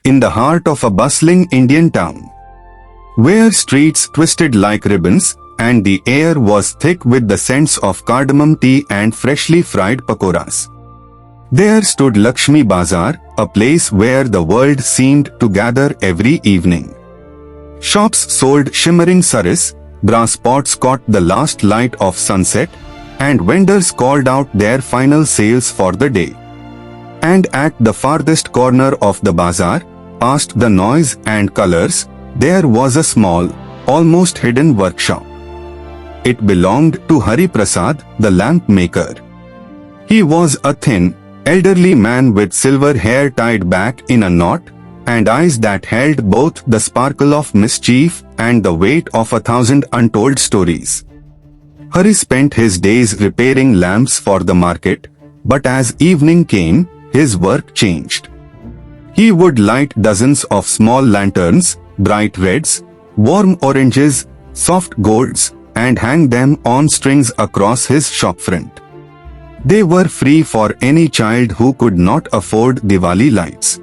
in the heart of a bustling Indian town, where streets twisted like ribbons and the air was thick with the scents of cardamom tea and freshly fried pakoras. There stood Laxmi Bazaar, a place where the world seemed to gather every evening. Shops sold shimmering saris, brass pots caught the last light of sunset, and vendors called out their final sales for the day. And at the farthest corner of the bazaar, past the noise and colors, there was a small, almost hidden workshop. It belonged to Hari Prasad, the lamp maker. He was a thin, elderly man with silver hair tied back in a knot, and eyes that held both the sparkle of mischief and the weight of 1,000 untold stories. Hari spent his days repairing lamps for the market, but as evening came, his work changed. He would light dozens of small lanterns, bright reds, warm oranges, soft golds, and hang them on strings across his shopfront. They were free for any child who could not afford Diwali lights.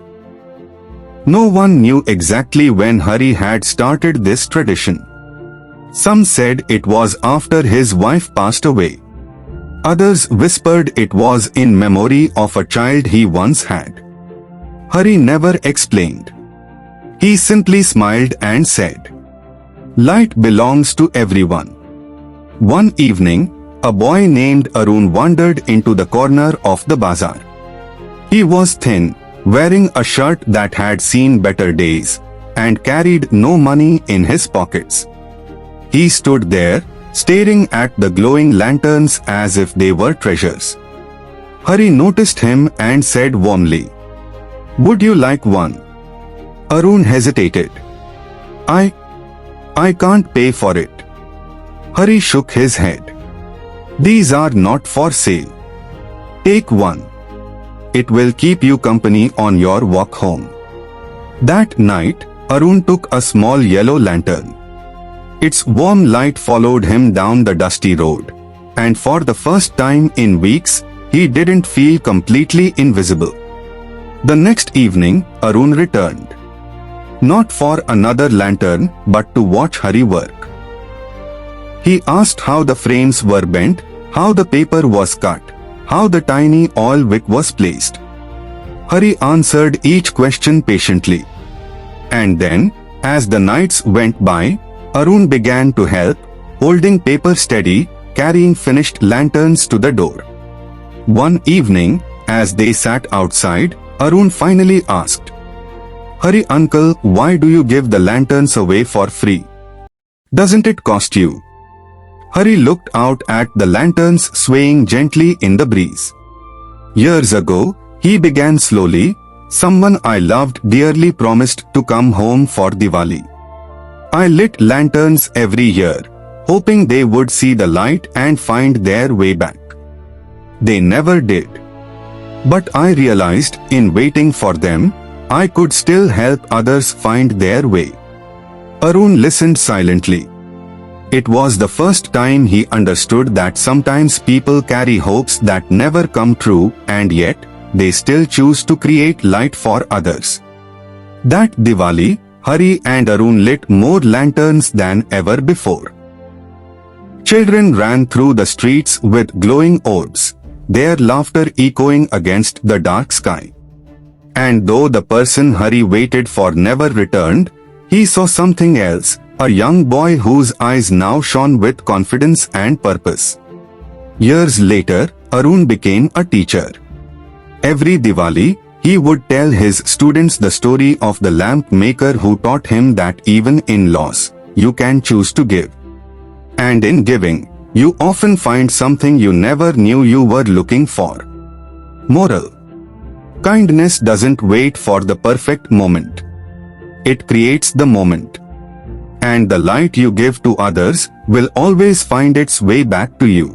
No one knew exactly when Hari had started this tradition. Some said it was after his wife passed away. Others whispered it was in memory of a child he once had. Hari never explained. He simply smiled and said, "Light belongs to everyone." One evening, a boy named Arun wandered into the corner of the bazaar. He was thin, wearing a shirt that had seen better days, and carried no money in his pockets. He stood there, staring at the glowing lanterns as if they were treasures. Hari noticed him and said warmly, "Would you like one?" Arun hesitated. I can't pay for it." Hari shook his head. "These are not for sale. Take one. It will keep you company on your walk home." That night, Arun took a small yellow lantern. Its warm light followed him down the dusty road, and for the first time in weeks, he didn't feel completely invisible. The next evening, Arun returned. Not for another lantern, but to watch Hari work. He asked how the frames were bent, how the paper was cut, how the tiny oil wick was placed. Hari answered each question patiently. And then, as the nights went by, Arun began to help, holding paper steady, carrying finished lanterns to the door. One evening, as they sat outside, Arun finally asked, "Hari uncle, why do you give the lanterns away for free? Doesn't it cost you?" Hari looked out at the lanterns swaying gently in the breeze. "Years ago," he began slowly, "someone I loved dearly promised to come home for Diwali. I lit lanterns every year, hoping they would see the light and find their way back. They never did. But I realized, in waiting for them, I could still help others find their way." Arun listened silently. It was the first time he understood that sometimes people carry hopes that never come true, and yet, they still choose to create light for others. That Diwali, Hari and Arun lit more lanterns than ever before. Children ran through the streets with glowing orbs, their laughter echoing against the dark sky. And though the person Hari waited for never returned, he saw something else, a young boy whose eyes now shone with confidence and purpose. Years later, Arun became a teacher. Every Diwali, he would tell his students the story of the lamp maker who taught him that even in loss, you can choose to give. And in giving, you often find something you never knew you were looking for. Moral: kindness doesn't wait for the perfect moment. It creates the moment. And the light you give to others will always find its way back to you.